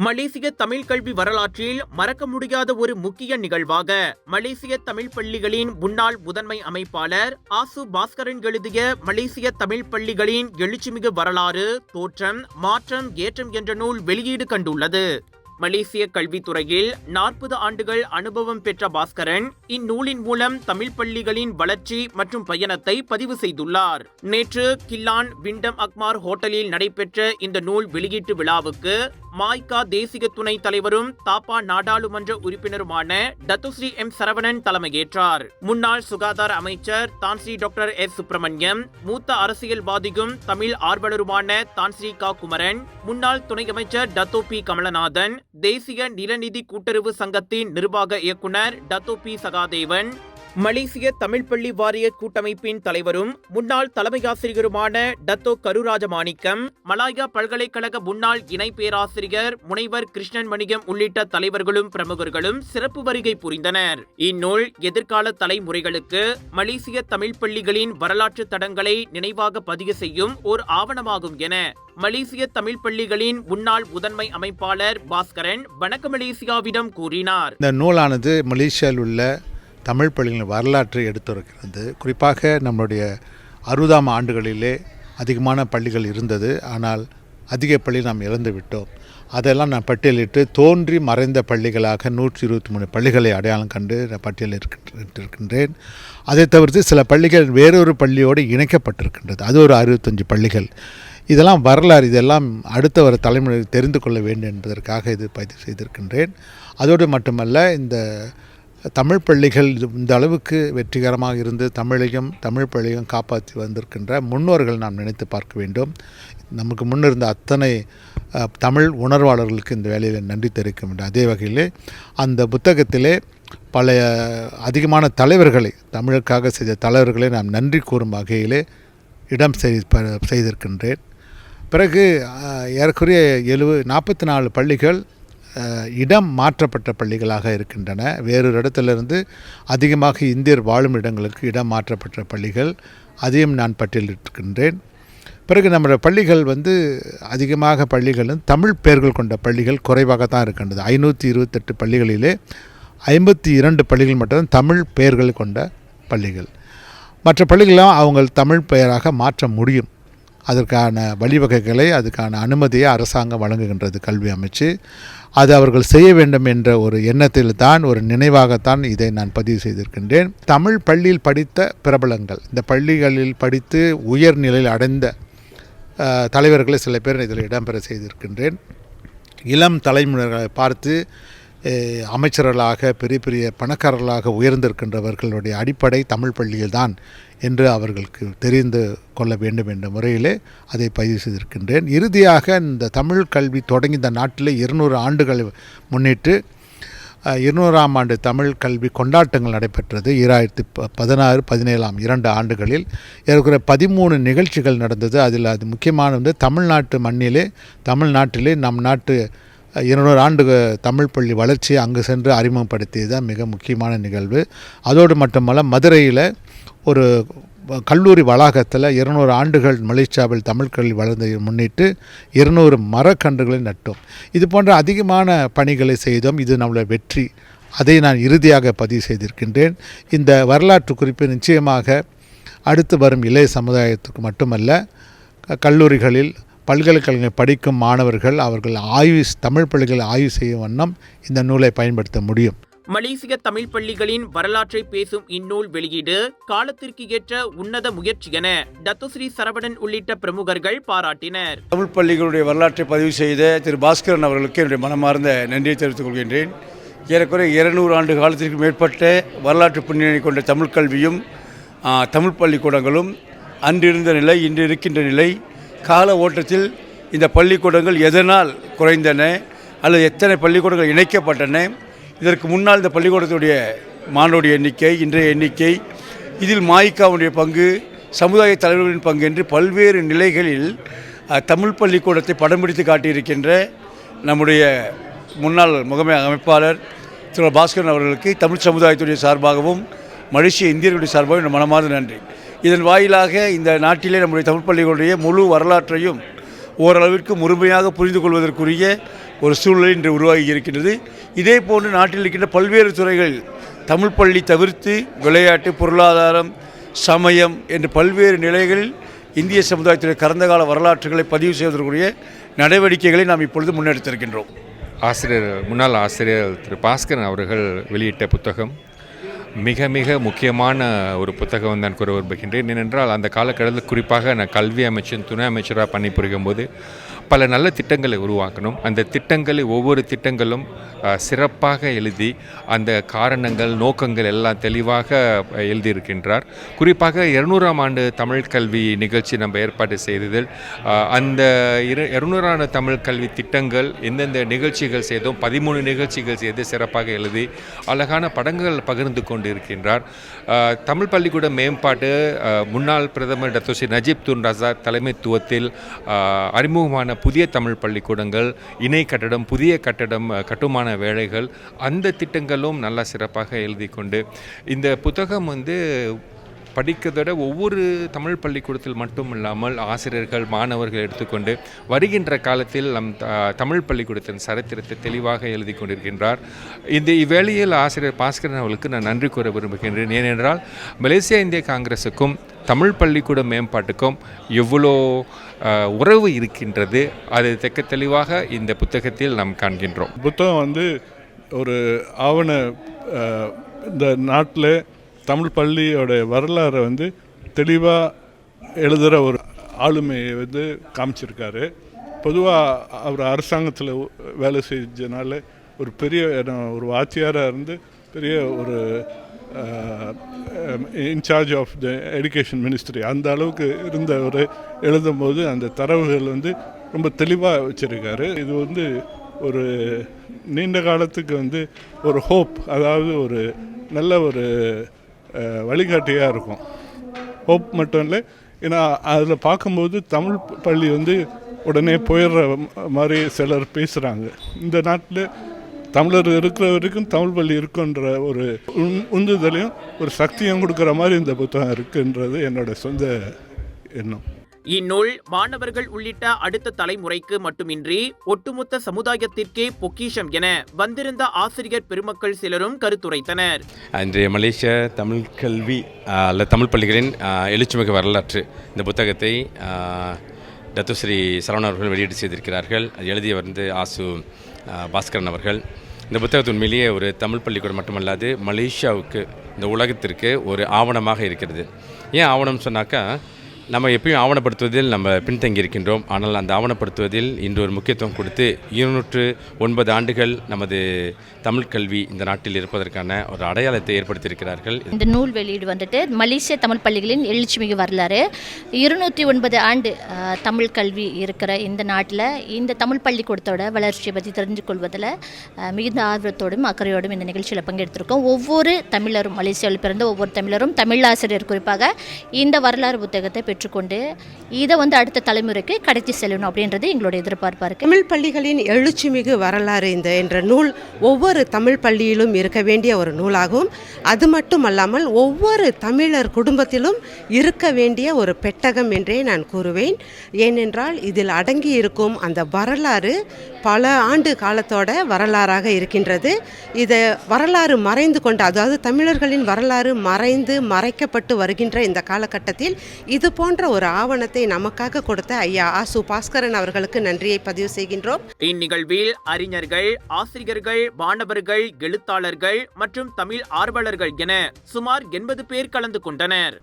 மலேசிய தமிழ் கல்வி வரலாற்றில் மறக்க முடியாத ஒரு முக்கிய நிகழ்வாக மலேசிய தமிழ் பள்ளிகளின் முன்னாள் முதன்மை அமைப்பாளர் ஆசு பாஸ்கரன் எழுதிய மலேசிய தமிழ் பள்ளிகளின் எழுச்சிமிகு வரலாறு, தோற்றம், மாற்றம், ஏற்றம் என்ற நூல் வெளியீடு கண்டுள்ளது. மலேசிய கல்வித்துறையில் 40 ஆண்டுகள் அனுபவம் பெற்ற பாஸ்கரன் இந்நூலின் மூலம் தமிழ் பள்ளிகளின் வளர்ச்சி மற்றும் பயணத்தை பதிவு செய்துள்ளார். நேற்று கில்லான் விண்டம் அக்மார் ஹோட்டலில் நடைபெற்ற இந்த நூல் வெளியீட்டு விழாவுக்கு மாய்கா தேசிய துணைத் தலைவரும் தாப்பா நாடாளுமன்ற உறுப்பினருமான டத்துஸ்ரீ எம் சரவணன் தலைமையேற்றார். முன்னாள் சுகாதார அமைச்சர் தான்ஸ்ரீ டாக்டர் எஸ் சுப்பிரமணியம், மூத்த அரசியல்வாதியும் தமிழ் ஆர்வலருமான தான்ஸ்ரீ கா குமரன், முன்னாள் துணை அமைச்சர் டத்தோ பி கமலநாதன், தேசிய நிலநிதி கூட்டுறவு சங்கத்தின் நிர்வாக இயக்குனர் டத்தோ பி சகாதேவன், மலேசிய தமிழ் பள்ளி வாரிய கூட்டமைப்பின் தலைவரும் முன்னாள் தலைமை ஆசிரியருமான டத்தோ கருராஜமாணிக்கம், மலாயா பல்கலைக்கழக முன்னாள் இணை பேராசிரியர் முனைவர் கிருஷ்ணன் மணியம் உள்ளிட்ட தலைவர்களும் பிரமுகர்களும் சிறப்பு வருகை புரிந்தனர். இந்நூல் எதிர்கால தலைமுறைகளுக்கு மலேசிய தமிழ் பள்ளிகளின் வரலாற்று தடங்களை நினைவாக பதிவு செய்யும் ஓர் ஆவணமாகும் என மலேசிய தமிழ் பள்ளிகளின் முன்னாள் முதன்மை அமைப்பாளர் பாஸ்கரன் வணக்க மலேசியாவிடம் கூறினார். இந்த நூலானது மலேசியாவில் உள்ள தமிழ் பள்ளிகளின் வரலாற்றை எடுத்துரைக்கிறது. குறிப்பாக நம்முடைய 60ஆம் ஆண்டுகளிலே அதிகமான பள்ளிகள் இருந்தது. ஆனால் அதிக பள்ளி நாம் இழந்து விட்டோம். அதெல்லாம் நான் பட்டியலிட்டு தோன்றி மறைந்த பள்ளிகளாக 123 பள்ளிகளை அடையாளம் கண்டு பட்டியலிட்டிருக்கின்றேன். அதை தவிர்த்து சில பள்ளிகள் வேறொரு பள்ளியோடு இணைக்கப்பட்டிருக்கின்றது. அது ஒரு 65 பள்ளிகள். இதெல்லாம் வரலாறு. இதெல்லாம் அடுத்த வர தலைமுறை தெரிந்து கொள்ள வேண்டும் என்பதற்காக இது பதிவு செய்திருக்கின்றேன். அதோடு மட்டுமல்ல, இந்த தமிழ் பள்ளிகள் இந்த அளவுக்கு வெற்றிகரமாக இருந்து தமிழ் பள்ளியும் காப்பாற்றி வந்திருக்கின்ற முன்னோர்கள் நாம் நினைத்து பார்க்க வேண்டும். நமக்கு முன்னிருந்த அத்தனை தமிழ் உணர்வாளர்களுக்கு இந்த வேலையில் நன்றி தெரிவிக்க வேண்டும். அதே வகையிலே அந்த புத்தகத்திலே பல அதிகமான தலைவர்களை, தமிழுக்காக செய்த தலைவர்களை நாம் நன்றி கூறும் வகையிலே இடம் செய்திருக்கின்றேன். பிறகு ஏறக்குறைய 44 பள்ளிகள் இடம் மாற்றப்பட்ட பள்ளிகளாக இருக்கின்றன. வேறொரு இடத்திலிருந்து அதிகமாக இந்தியர் வாழும் இடங்களுக்கு இடம் மாற்றப்பட்ட பள்ளிகள், அதையும் நான் பட்டியலிட்டிருக்கின்றேன். பிறகு நம்முடைய பள்ளிகள் அதிகமாக பள்ளிகளும் தமிழ் பெயர்கள் கொண்ட பள்ளிகள் குறைவாக தான் இருக்கின்றது. 528 பள்ளிகளிலே 52 பள்ளிகள் மட்டும் தமிழ் பெயர்கள் கொண்ட பள்ளிகள். மற்ற பள்ளிகளெலாம் அவங்க தமிழ் பெயராக மாற்ற முடியும். அதற்கான வழிவகைகளை, அதுக்கான அனுமதியை அரசாங்கம் வழங்குகின்றது, கல்வி அமைச்சு. அது அவர்கள் செய்ய வேண்டும் என்ற ஒரு எண்ணத்தில் தான், ஒரு நினைவாகத்தான் இதை நான் பதிவு செய்திருக்கின்றேன். தமிழ் பள்ளியில் படித்த பிரபலங்கள், இந்த பள்ளிகளில் படித்து உயர்நிலையில் அடைந்த தலைவர்களை சில பேர் இதில் இடம்பெற செய்திருக்கின்றேன். இளம் தலைமுறைகளை பார்த்து அமைச்சர்களாக, பெரிய பெரிய பணக்காரர்களாக உயர்ந்திருக்கின்றவர்களுடைய அடிப்படை தமிழ் பள்ளியில் தான் என்று அவர்களுக்கு தெரிந்து கொள்ள வேண்டும் என்ற முறையிலே அதை பதிவு செய்திருக்கின்றேன். இறுதியாக இந்த தமிழ் கல்வி தொடங்கி இந்த நாட்டில் 200 ஆண்டுகளை முன்னிட்டு 200ஆம் ஆண்டு தமிழ் கல்வி கொண்டாட்டங்கள் நடைபெற்றது. 2016, 17 2 ஆண்டுகளில் ஏற்கனவே 13 நிகழ்ச்சிகள் நடந்தது. அதில் அது முக்கியமான தமிழ்நாட்டிலே நம் நாட்டு 200 ஆண்டு தமிழ் பள்ளி வளர்ச்சியை அங்கு சென்று அறிமுகப்படுத்தியது தான் மிக முக்கியமான நிகழ்வு. அதோடு மட்டுமல்ல, மதுரையில் ஒரு கல்லூரி வளாகத்தில் 200 ஆண்டுகள் மலேசியாவில் தமிழ் கல்வி வளர்ந்ததை முன்னிட்டு 200 மரக்கன்றுகளை நட்டோம். இது போன்ற அதிகமான பணிகளை செய்தோம். இது நம்மளுடைய வெற்றி. அதை நான் இறுதியாக பதிவு செய்திருக்கின்றேன். இந்த வரலாற்று குறிப்பு நிச்சயமாக அடுத்து வரும் இளைய சமுதாயத்துக்கு மட்டுமல்ல, கல்லூரிகளில் பல்கலைக்கழகங்கள் படிக்கும் மாணவர்கள் அவர்கள் தமிழ் பள்ளிகளை ஆய்வு செய்யும் வண்ணம் இந்த நூலை பயன்படுத்த முடியும். மலேசிய தமிழ் பள்ளிகளின் வரலாற்றை பேசும் இந்நூல் வெளியீடு காலத்திற்கு ஏற்ற உன்னத முயற்சி என டத்துஸ்ரீ சரவணன் உள்ளிட்ட பிரமுகர்கள் பாராட்டினர். தமிழ் பள்ளிகளுடைய வரலாற்றை பதிவு செய்த திரு பாஸ்கரன் அவர்களுக்கு என்னுடைய மனமார்ந்த நன்றியை தெரிவித்துக் கொள்கின்றேன். ஏறக்குறைய 200 ஆண்டு காலத்திற்கு மேற்பட்ட வரலாற்று பின்னணி கொண்ட தமிழ் கல்வியும் தமிழ் பள்ளிக்கூடங்களும் அன்றிருந்த நிலை, இன்று இருக்கின்ற நிலை, கால ஓட்டத்தில் இந்த பள்ளிக்கூடங்கள் எதனால் குறைந்தன அல்லது எத்தனை பள்ளிக்கூடங்கள் இணைக்கப்பட்டன, இதற்கு முன்னால் இந்த பள்ளிக்கூடத்துடைய மாணவருடைய எண்ணிக்கை, இன்றைய எண்ணிக்கை, இதில் மாய்காவுடைய பங்கு, சமுதாய தலைவர்களின் பங்கு என்று பல்வேறு நிலைகளில் தமிழ் பள்ளிக்கூடத்தை படம் பிடித்து காட்டியிருக்கின்ற நம்முடைய முன்னாள் முகமை அமைப்பாளர் திரு பாஸ்கரன் அவர்களுக்கு தமிழ் சமுதாயத்துடைய சார்பாகவும் மலேசிய இந்தியர்களுடைய சார்பாகவும் மனமார்ந்த நன்றி. இதன் வாயிலாக இந்த நாட்டிலே நம்முடைய தமிழ் பள்ளிகளுடைய முழு வரலாற்றையும் ஓரளவிற்கு முழுமையாக புரிந்து கொள்வதற்குரிய ஒரு சூழ்நிலை இன்று உருவாகி இருக்கின்றது. இதே போன்று நாட்டில் இருக்கின்ற பல்வேறு துறைகள் தமிழ் பள்ளி தவிர்த்து விளையாட்டு, பொருளாதாரம், சமயம் என்று பல்வேறு நிலைகளில் இந்திய சமுதாயத்துடைய கடந்த கால வரலாற்றுகளை பதிவு செய்வதற்குரிய நடவடிக்கைகளை நாம் இப்பொழுது முன்னெடுத்திருக்கின்றோம். முன்னாள் ஆசிரியர் திரு பாஸ்கரன் அவர்கள் வெளியிட்ட புத்தகம் மிக மிக முக்கியமான ஒரு புத்தகம் தான் கூற விரும்புகின்றேன். ஏனென்றால் அந்த காலகட்டத்தில் குறிப்பாக நான் கல்வி அமைச்சர் துணை அமைச்சராக பணிபுரியும் போது பல நல்ல திட்டங்களை உருவாக்கணும். அந்த திட்டங்களை ஒவ்வொரு திட்டங்களும் சிறப்பாக எழுதி அந்த காரணங்கள், நோக்கங்கள் எல்லாம் தெளிவாக எழுதியிருக்கின்றார். குறிப்பாக 200ஆம் ஆண்டு தமிழ் கல்வி நிகழ்ச்சி நம்ம ஏற்பாடு செய்ததில் அந்த 200ஆம் தமிழ் கல்வி திட்டங்கள் எந்தெந்த நிகழ்ச்சிகள் செய்தோம், 13 நிகழ்ச்சிகள் செய்து சிறப்பாக எழுதி அழகான படங்கள் பகிர்ந்து கொண்டு இருக்கின்றார். தமிழ் பள்ளிக்கூட மேம்பாட்டு முன்னாள் பிரதமர் doctor Sri Najib Tun Razak தலைமைத்துவத்தில் அறிமுகமான புதிய தமிழ் பள்ளிக்கூடங்கள், இணை கட்டடம், புதிய கட்டடம், கட்டுமான வேலைகள், அந்த திட்டங்களும் நல்லா சிறப்பாக எழுதி கொண்டு இந்த புத்தகம் படிக்கிறதோட ஒவ்வொரு தமிழ் பள்ளிக்கூடத்தில் மட்டும் இல்லாமல் ஆசிரியர்கள், மாணவர்கள் எடுத்துக்கொண்டு வருகின்ற காலத்தில் நம் தமிழ் பள்ளிக்கூடத்தின் சரித்திரத்தை தெளிவாக எழுதி கொண்டிருக்கின்றார். இவ்வேளையில் ஆசிரியர் பாஸ்கரன் அவர்களுக்கு நான் நன்றி கூற விரும்புகின்றேன். ஏனென்றால் மலேசியா இந்திய காங்கிரஸுக்கும் தமிழ் பள்ளிக்கூட மேம்பாட்டுக்கும் எவ்வளோ உறவு இருக்கின்றது, அது தெளிவாக இந்த புத்தகத்தில் நாம் காண்கின்றோம். புத்தகம் ஒரு ஆவண இந்த நாட்டில் தமிழ் பள்ளியோட வரலாறை தெளிவாக எழுதுகிற ஒரு ஆளுமையை காமிச்சிருக்காரு. பொதுவாக அவர் அரசாங்கத்தில் வேலை செஞ்சனால ஒரு பெரிய ஒரு வாத்தியாராக இருந்து பெரிய ஒரு incharge of the education ministry அந்த அளவுக்கு இருந்தவர் எழுதும்போது அந்த தரவுகள் ரொம்ப தெளிவாக வச்சுருக்காரு. இது ஒரு நீண்ட காலத்துக்கு ஒரு ஹோப், அதாவது ஒரு நல்ல ஒரு வழிகாட்டியாக இருக்கும். ஹோப் மட்டும் இல்லை, ஏன்னா அதில் பார்க்கும்போது தமிழ் பள்ளி உடனே போயிடுற மாதிரி சிலர் பேசுகிறாங்க. இந்த நாட்டில் தமிழர் இருக்கிற வரைக்கும் தமிழ் பள்ளி இருக்குன்ற ஒரு உந்துதலையும் ஒரு சக்தியும் கொடுக்குற மாதிரி இந்த புத்தகம் இருக்குன்றது என்னோட சொந்த எண்ணம். இந்நூல் மாணவர்கள் உள்ளிட்ட அடுத்த தலைமுறைக்கு மட்டுமின்றி ஒட்டுமொத்த சமுதாயத்திற்கே பொக்கிஷம் என வந்திருந்த ஆசிரியர் பெருமக்கள் சிலரும் கருத்துரைத்தனர். இன்றைய மலேசிய தமிழ் கல்வி அல்ல தமிழ் பள்ளிகளின் எழுச்சிமிகு வரலாற்று இந்த புத்தகத்தை டாக்டர் ஸ்ரீ சரவணன் அவர்கள் வெளியீடு செய்திருக்கிறார்கள். அது எழுதியவர் ஆசு பாஸ்கரன் அவர்கள். இந்த புத்தகத்து உண்மையிலேயே ஒரு தமிழ் பள்ளிக்கூடம் மட்டுமல்லாது மலேசியாவுக்கு, இந்த உலகத்திற்கு ஒரு ஆவணமாக இருக்கிறது. ஏன் ஆவணம் சொன்னாக்கா, நம்ம எப்பயும் ஆவணப்படுத்துவதில் நம்ம பின்தங்கி இருக்கின்றோம். ஆனால் அந்த ஆவணப்படுத்துவதில் இன்று ஒரு முக்கியத்துவம் கொடுத்து 209 ஆண்டுகள் நமது தமிழ் கல்வி இந்த நாட்டில் இருப்பதற்கான ஒரு அடையாளத்தை ஏற்படுத்தியிருக்கிறார்கள். இந்த நூல் வெளியீடு மலேசிய தமிழ் பள்ளிகளின் எழுச்சிமிகு வரலாறு. 209 ஆண்டு தமிழ் கல்வி இருக்கிற இந்த நாட்டில் இந்த தமிழ் பள்ளிக்கூடத்தோட வளர்ச்சியை பற்றி தெரிஞ்சு கொள்வதில் மிகுந்த ஆர்வத்தோடும் அக்கறையோடும் இந்த நிகழ்ச்சியில் பங்கெடுத்திருக்கோம். ஒவ்வொரு தமிழரும், மலேசியாவில் பிறந்த ஒவ்வொரு தமிழரும், தமிழ் ஆசிரியர் குறிப்பாக இந்த வரலாறு புத்தகத்தை பெற்றுக்கொண்டு இதை அடுத்த தலைமுறைக்கு கடத்தி செல்லணும் அப்படின்றது எங்களுடைய எதிர்பார்ப்பாக இருக்குது. தமிழ் பள்ளிகளின் எழுச்சிமிகு வரலாறு என்ற நூல் ஒவ்வொரு தமிழ் பள்ளியிலும் இருக்க வேண்டிய ஒரு நூலாகும். அது மட்டுமல்லாமல் ஒவ்வொரு தமிழர் குடும்பத்திலும் இருக்க வேண்டிய ஒரு பெட்டகம் என்றே நான் கூறுவேன். ஏனென்றால் இதில் அடங்கி இருக்கும் அந்த வரலாறு பல ஆண்டு காலத்தோட வரலாறாக இருக்கின்றது. இதை வரலாறு மறைந்து கொண்டு, அதாவது தமிழர்களின் வரலாறு மறைக்கப்பட்டு வருகின்ற இந்த காலகட்டத்தில் இது போன்ற ஒரு ஆவணத்தை நமக்காக கொடுத்த ஐயா ஆசு பாஸ்கரன் அவர்களுக்கு நன்றியை பதிவு செய்கின்றோம். இந்நிகழ்வில் அறிஞர்கள், ஆசிரியர்கள், மாணவர்கள், எழுத்தாளர்கள் மற்றும் தமிழ் ஆர்வலர்கள் என சுமார் 80 பேர் கலந்து கொண்டனர்.